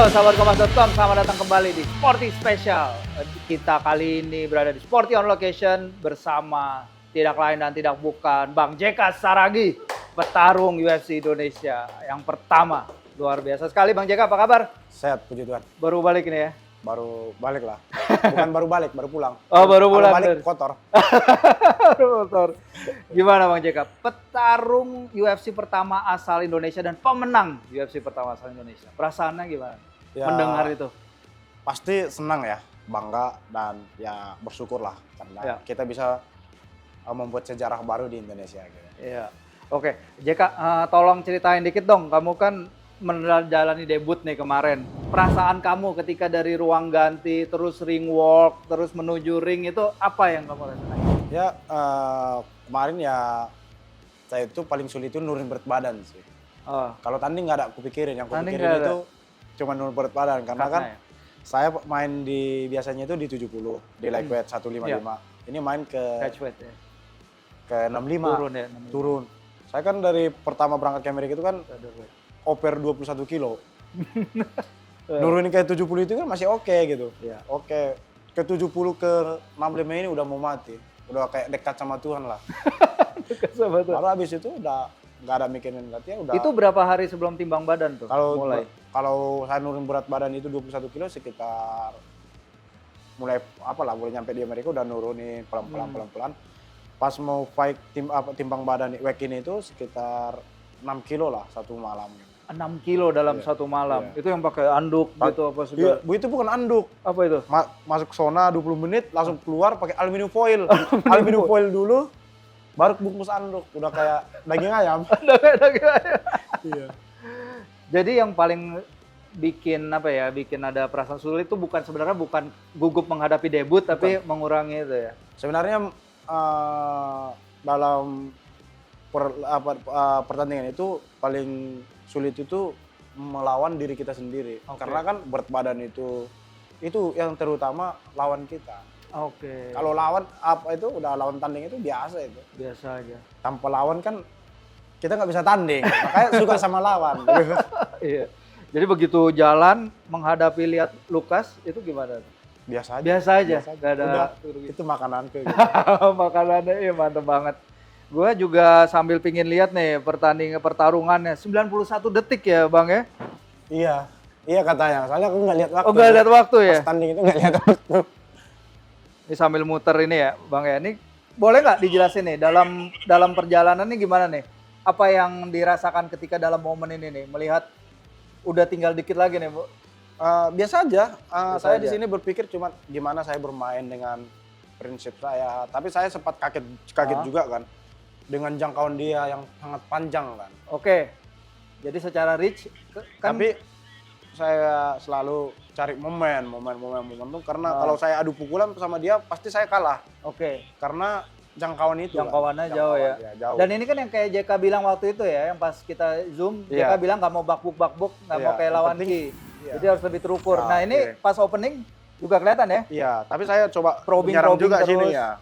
Halo sahabat Kompas.com, selamat datang kembali di Sporty Special. Kita kali ini berada di Sporty on Location bersama tidak lain dan tidak bukan Bang JK Saragih, petarung UFC Indonesia yang pertama. Luar biasa sekali Bang JK, apa kabar? Sehat, puji Tuhan. Baru balik ini ya? Baru balik lah. Bukan baru balik, baru pulang. Oh, baru Kalau pulang. balik kotor. Kotor. Gimana Bang JK? Petarung UFC pertama asal Indonesia dan pemenang UFC pertama asal Indonesia. Perasaannya gimana? Ya, Mendengar itu? Pasti senang ya, bangga dan ya bersyukur lah. Karena Ya. kita bisa membuat sejarah baru di Indonesia. Gitu. Iya. Oke, JK, tolong ceritain dikit dong. Kamu kan menjalani debut nih kemarin. Perasaan kamu ketika dari ruang ganti, terus ring walk, terus menuju ring itu apa yang kamu rasakan? Ya, kemarin ya saya itu paling sulit itu nurunin berat badan sih. Oh, Kalau tanding nggak ada kupikirin, yang Tanding kupikirin nggak itu cuma nurunin berat badan. Karena kan ya? saya main di biasanya itu di 70, di lightweight 155. Ini main Catch weight ya? ke 65. Turun ya? Turun. Saya kan dari pertama berangkat ke Amerika itu kan over 21 kilo. Nurunin ke 70 itu kan masih oke gitu. Iya. Oke. Ke 70 ke 65 ini udah mau mati. Udah kayak dekat sama Tuhan lah. Baru habis itu udah nggak ada mikirin latihan udah. Itu berapa hari sebelum timbang badan tuh? Mulai. Kalau saya nurunin berat badan itu 21 kilo sekitar mulai mulai nyampe di Amerika udah nurunin pelan-pelan. Pas mau fight timbang badan week ini itu sekitar 6 kilo lah satu malam. 6 kilo dalam satu malam. Iya. Itu yang pakai anduk gitu apa segala? Iya, itu bukan anduk. Apa itu? Masuk sauna 20 menit langsung keluar pakai aluminium foil. Aluminium foil dulu baru bungkus anduk. Udah kayak daging ayam. Iya. Jadi yang paling bikin ada perasaan sulit itu sebenarnya bukan gugup menghadapi debut tapi mengurangi itu ya. Sebenarnya dalam pertandingan itu paling sulit itu melawan diri kita sendiri. Oke. Karena kan berat badan itu yang terutama lawan kita. Oke. Kalau lawan udah lawan tanding itu biasa itu. Biasa aja. Tanpa lawan kan kita nggak bisa tanding. Makanya suka sama lawan. Iya. Jadi begitu jalan menghadapi lihat Lukas itu gimana? Biasa aja. Biasa aja. Gak ada. Udah, itu makananku. Gitu. Makanannya iya mantep banget. Gue juga sambil pingin lihat nih pertarungannya 91 detik ya Bang ya? Iya katanya. Soalnya aku nggak lihat waktu. Oh nggak lihat waktu ya? Pas tanding itu nggak lihat waktu. Ini sambil muter ini ya Bang ya. Ini boleh nggak dijelasin nih dalam perjalanan ini gimana nih? Apa yang dirasakan ketika dalam momen ini nih melihat udah tinggal dikit lagi nih Bu? Biasa aja. Saya aja. di sini berpikir cuma gimana saya bermain dengan prinsip saya. Tapi saya sempat kaget juga kan dengan jangkauan dia yang sangat panjang kan. Oke. Jadi secara reach kan. Tapi saya selalu cari momen tuh karena kalau saya adu pukulan sama dia pasti saya kalah. Oke. Karena jangkauan itu. Jangkauannya jauh ya. Jauh. Dan ini kan yang kayak JK bilang waktu itu ya, yang pas kita zoom, Iya. JK bilang nggak mau bakbuk, nggak mau Iya, kayak yang lawan penting- Ki. iya. Jadi harus lebih terukur. Ah, Nah ini oke. pas opening juga kelihatan ya, Iya, tapi saya coba Probing menyerang juga terus. sini ya.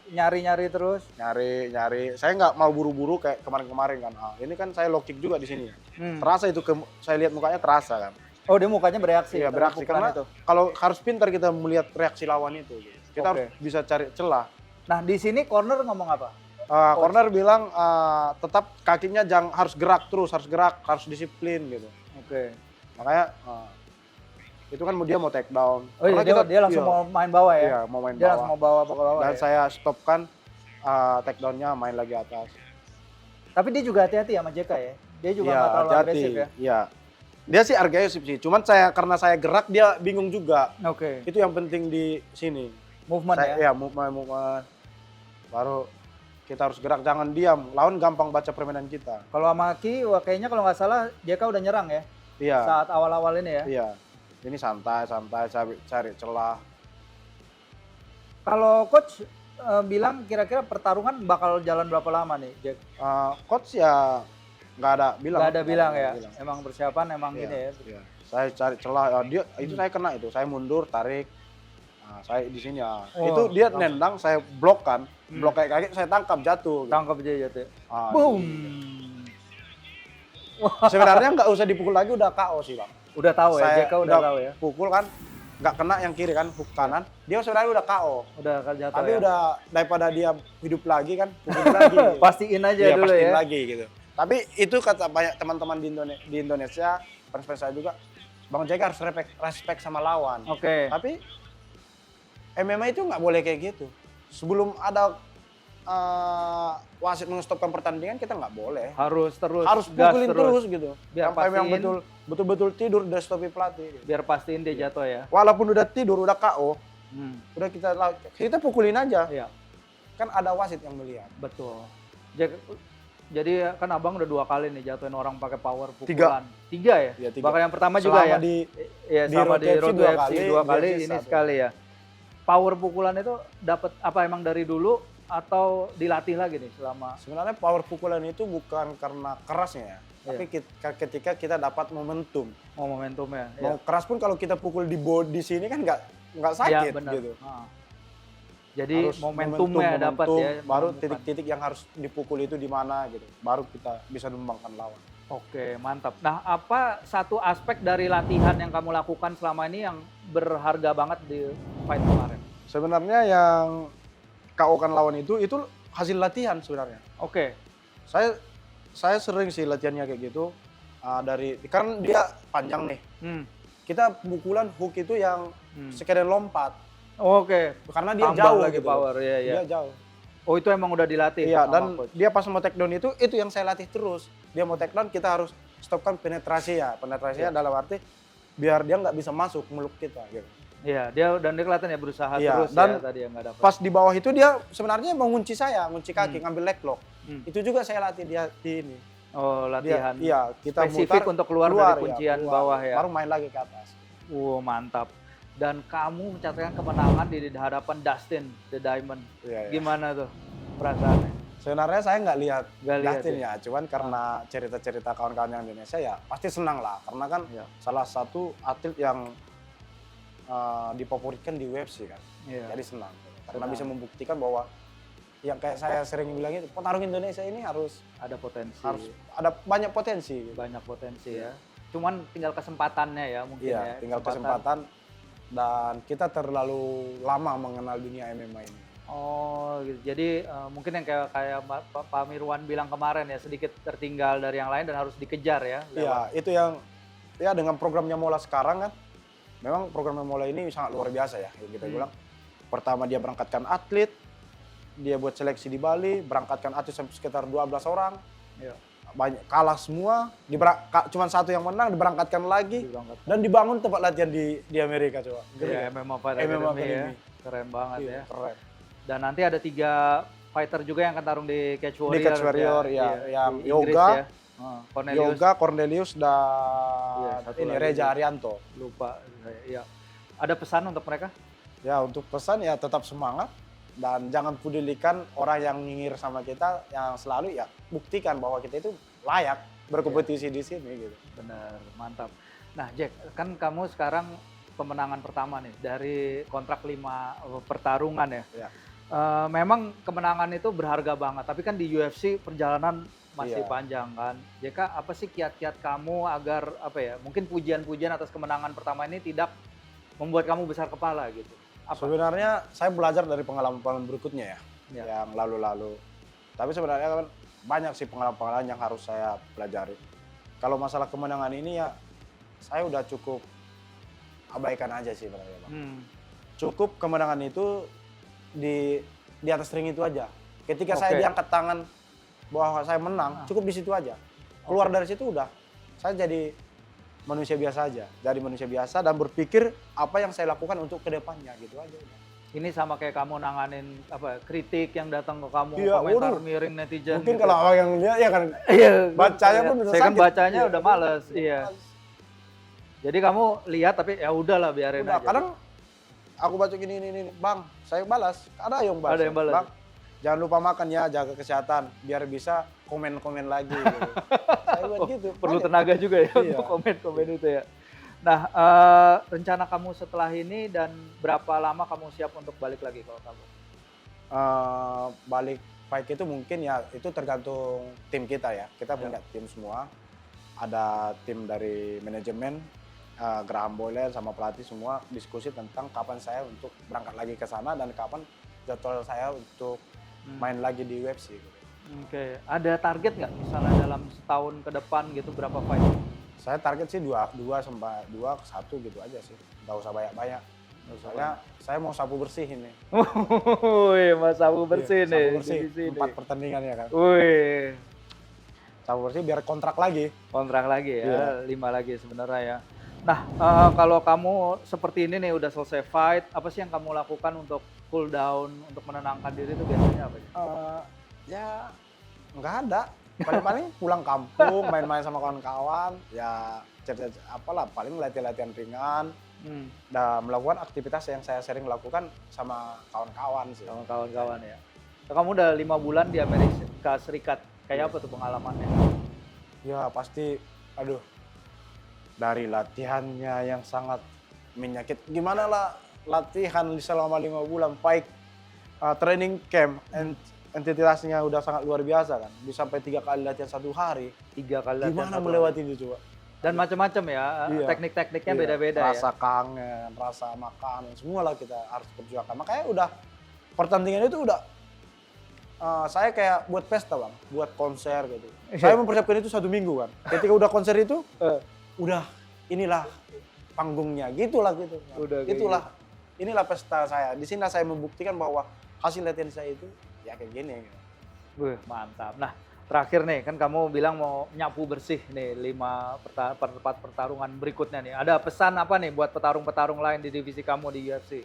nyari-nyari terus. Nyari. Saya nggak mau buru-buru kayak kemarin-kemarin kan. Ini kan saya low kick juga di sini. Hmm. Terasa itu saya lihat mukanya terasa kan. Oh dia mukanya bereaksi. Iya, terhadap bereaksi pukulan karena kalau harus pintar kita melihat reaksi lawan itu. Kita Oke. harus bisa cari celah. Nah di sini corner ngomong apa? Corner bilang tetap kakinya harus gerak terus, harus disiplin gitu. Oke. Makanya itu kan dia mau take down. Oh iya, Karena dia langsung mau main bawah ya? Iya, mau main Dia bawah. langsung mau bawa ke bawah Dan ya? saya stopkan take down-nya main lagi atas. Tapi dia juga hati-hati sama JK ya? Dia juga nggak terlalu agresif ya? Iya. Dia sih agresif sih, cuman karena saya gerak dia bingung juga. Oke. Itu yang penting di sini. Movement ya? Iya, movement. Baru kita harus gerak, jangan diam. Lawan gampang baca permainan kita. Kalau sama Ki, kayaknya kalau nggak salah JK udah nyerang ya? Iya. Saat awal-awal ini ya? Iya. Ini santai, cari celah. Kalau coach bilang kira-kira pertarungan bakal jalan berapa lama nih, Jack? Coach ya nggak ada bilang. Nggak ada bilang ya? Bilang. Emang persiapan emang Iya, gini ya? iya. Saya cari celah, itu saya kena itu. Saya mundur, tarik. Nah, saya di sini ya. Oh, itu dia langsung. nendang, saya blok kan. Blok kayak kaki, saya tangkap jatuh. Tangkap aja jatuh. Ah, Boom! Sebenarnya nggak usah dipukul lagi, udah KO sih Bang. Udah tahu ya, Saya JK udah tahu ya. pukul kan, nggak kena yang kiri kan, hook kanan. Dia sebenarnya udah KO. Udah jatuh Tapi ya. udah daripada dia hidup lagi kan, pukul lagi. Pastiin aja Iya, dulu pastiin ya. lagi gitu. Tapi itu kata banyak teman-teman di Indonesia, fans saya juga, Bang Jeka harus respect sama lawan. Oke. Tapi MMA itu nggak boleh kayak gitu. Sebelum ada wasit mengstopkan pertandingan, kita nggak boleh. Harus terus Harus gas pukulin terus gitu. Biar Sampai yang pastiin. betul-betul tidur udah stopi pelatih. Biar pastiin dia jatuh ya. Walaupun udah tidur, udah KO, Hmm. udah kita pukulin aja. Iya, Kan ada wasit yang melihat. betul. Jadi kan abang udah 2 kali nih jatuhin orang pakai power pukulan. 3 ya? Iya, 3. Bahkan yang pertama juga Selama ya? Iya, di sama Road di to Road FC to 2 FC kali, 2 kali, di FC ini 1. sekali ya. Power pukulan itu dapat apa emang dari dulu atau dilatih lagi nih selama? Sebenarnya power pukulan itu bukan karena kerasnya ya, tapi ketika kita dapat momentum. Oh, momentumnya. Mau keras pun kalau kita pukul di sini kan nggak sakit benar. gitu. Jadi Harus momentumnya dapat ya. baru menemukan. titik-titik yang harus dipukul itu di mana gitu. Baru kita bisa numbangkan lawan. Oke, mantap. Nah, apa satu aspek dari latihan yang kamu lakukan selama ini yang berharga banget di fight kemarin? Sebenarnya yang KO-kan lawan itu hasil latihan sebenarnya. Oke. Saya sering sih latihannya kayak gitu. Karena dia panjang nih. Hmm. Kita pukulan hook itu yang sekalian lompat. Oke. Karena dia Tambah jauh lagi gitu. power, ya. Dia jauh. Oh, itu emang udah dilatih Iya, sama dan coach? dia pas mau take down itu yang saya latih terus. Dia mau take down, kita harus stopkan penetrasi ya. Penetrasinya dalam arti biar dia nggak bisa masuk meluk kita gitu. Iya, dia kelihatan ya berusaha Iya, terus dan ya tadi yang nggak dapat. Pas di bawah itu dia sebenarnya mau ngunci saya, ngunci kaki, ngambil leg lock. Itu juga saya latih dia di ini. Oh, latihan. Iya, kita spesifik mutar, untuk keluar dari kuncian keluar. bawah ya. Baru main lagi ke atas. Mantap. Dan kamu mencatatkan kemenangan di hadapan Dustin The Diamond. Iya, iya. Gimana tuh perasaannya? Sebenarnya saya nggak lihat Nggak lihat Dustin ya, cuman karena cerita-cerita kawan-kawan yang Indonesia ya pasti senang lah. Karena kan Iya. salah satu atlet yang difavoritkan di UFC kan. Iya. Jadi senang. Karena Senang. bisa membuktikan bahwa yang kayak saya sering bilang itu, petarung Indonesia ini harus Ada potensi. ada banyak potensi. Gitu. Banyak potensi ya. Cuman tinggal kesempatannya ya mungkin Iya, ya. tinggal kesempatan dan kita terlalu lama mengenal dunia MMA ini. Oh, gitu. Jadi mungkin yang kayak Pak Mirwan bilang kemarin ya, sedikit tertinggal dari yang lain dan harus dikejar ya. Iya, itu yang ya dengan programnya Mola sekarang kan, memang programnya Mola ini sangat luar biasa ya, yang kita bilang. Pertama dia berangkatkan atlet, dia buat seleksi di Bali, berangkatkan atlet sampai sekitar 12 orang. Iya. Banyak kalah semua, cuma satu yang menang, diberangkatkan lagi Diberangkatkan. dan dibangun tempat latihan di Amerika coba. Iya, MMA Fight MMA Academy ya. Academy. Keren banget Iya, ya. keren. Dan nanti ada 3 fighter juga yang akan tarung di Catch Warrior. Di Catch Warrior ya, yang di Inggris Yoga, ya. Cornelius. Yoga, Cornelius dan Iya, satu ini lagi. Reza Arianto. Lupa. Iya. Ada pesan untuk mereka? Ya untuk pesan ya tetap semangat dan jangan pedulikan orang yang nyinyir sama kita, yang selalu ya buktikan bahwa kita itu layak berkompetisi di sini gitu. Benar, mantap. Nah, Jack, kan kamu sekarang pemenangan pertama nih dari kontrak 5 pertarungan ya. Ya. Memang kemenangan itu berharga banget, tapi kan di UFC perjalanan masih Iya. panjang kan. JK, apa sih kiat-kiat kamu agar apa ya? Mungkin pujian-pujian atas kemenangan pertama ini tidak membuat kamu besar kepala gitu. Apa? Sebenarnya saya belajar dari pengalaman berikutnya ya, Ya. yang lalu-lalu. Tapi sebenarnya kan banyak sih pengalaman-pengalaman yang harus saya pelajari. Kalau masalah kemenangan ini ya saya udah cukup abaikan aja sih sebenarnya, Bang. Cukup kemenangan itu di atas ring itu aja. Ketika saya Oke. diangkat tangan bahwa saya menang, cukup di situ aja. Keluar dari situ udah, saya jadi manusia biasa aja. Jadi manusia biasa dan berpikir apa yang saya lakukan untuk kedepannya gitu aja. Udah. Ini sama kayak kamu nanganin apa kritik yang datang ke kamu, Iya, komentar waduh. miring netizen. Mungkin gitu. kalau orang yang lihat ya kan Iya, bacanya pun bisa saya kan sakit. bacanya Iya, udah males, udah iya. males. Jadi kamu lihat tapi ya udahlah biarin Udah, aja. kadang aku baca gini, Bang, saya balas. Ada yang balas. Ada yang balas. Bang, jangan lupa makan ya, jaga kesehatan, biar bisa komen-komen lagi. Gitu. Saya buat gitu. Perlu banyak. tenaga juga ya Iya. untuk komen-komen itu ya. Nah, rencana kamu setelah ini dan berapa lama kamu siap untuk balik lagi kalau kamu? Balik fight itu mungkin ya, itu tergantung tim kita ya. Kita punya tim semua. Ada tim dari manajemen, Graham Boylan sama pelatih semua diskusi tentang kapan saya untuk berangkat lagi ke sana dan kapan jadwal saya untuk main lagi di UFC. Gitu. Oke, ada target nggak misalnya dalam setahun ke depan gitu berapa fight? Saya target sih 2 sampai 2 ke 1 gitu aja sih. Nggak usah banyak-banyak. Soalnya saya mau sapu bersih ini. Wih, Mas Sabu bersih Iya, nih. sapu bersih, di sini. 4 pertandingan ya kan. Wih, Sapu bersih biar kontrak lagi. kontrak lagi ya, Iya. 5 lagi sebenarnya ya. Nah, kalau kamu seperti ini nih udah selesai fight, apa sih yang kamu lakukan untuk cool down, untuk menenangkan diri itu biasanya apa sih? Ya nggak ada. Paling-paling pulang kampung, main-main sama kawan-kawan, ya apalah, paling latihan-latihan ringan, dan melakukan aktivitas yang saya sering lakukan sama kawan-kawan sih. Sama kawan-kawan ya. Kamu udah 5 bulan di Amerika Serikat, kayak apa tuh pengalamannya? Ya pasti, aduh, dari latihannya yang sangat menyakit. Gimana lah latihan selama 5 bulan, baik training camp, entitasnya udah sangat luar biasa kan. Bisa sampai 3 kali latihan 1 hari. 3 kali latihan Gimana satu melewati hari. itu coba? Dan macam-macam ya, Iya. teknik-tekniknya Iya, beda-beda ya. rasa kangen, rasa makan, semua lah kita harus perjuangkan. Makanya udah pertandingan itu udah saya kayak buat pesta bang, buat konser gitu. Saya mempersiapkan itu 1 minggu kan. Ketika udah konser itu, udah inilah panggungnya, gitulah gitu. Udah kayak Itulah, inilah pesta saya. Di sini saya membuktikan bahwa hasil latihan saya itu ya kayak gini. Gitu. Wih, mantap. Nah, terakhir nih, kan kamu bilang mau nyapu bersih nih 5 pertarungan berikutnya nih. Ada pesan apa nih buat petarung-petarung lain di divisi kamu di UFC?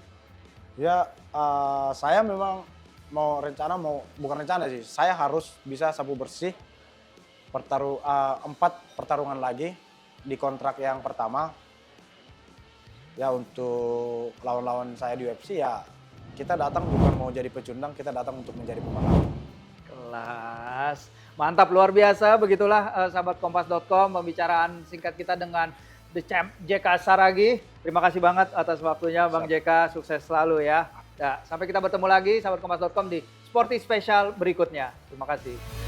Ya, saya memang bukan rencana sih, saya harus bisa sapu bersih 4 pertarungan lagi di kontrak yang pertama. Ya untuk lawan-lawan saya di UFC ya kita datang bukan mau jadi pecundang, kita datang untuk menjadi pemenang. Kelas. Mantap, luar biasa. Begitulah sahabat kompas.com pembicaraan singkat kita dengan The Champ JK Saragi. Terima kasih banget atas waktunya Bang JK, sukses selalu ya. Ya, sampai kita bertemu lagi sahabat kompas.com di Sporty Special berikutnya. Terima kasih.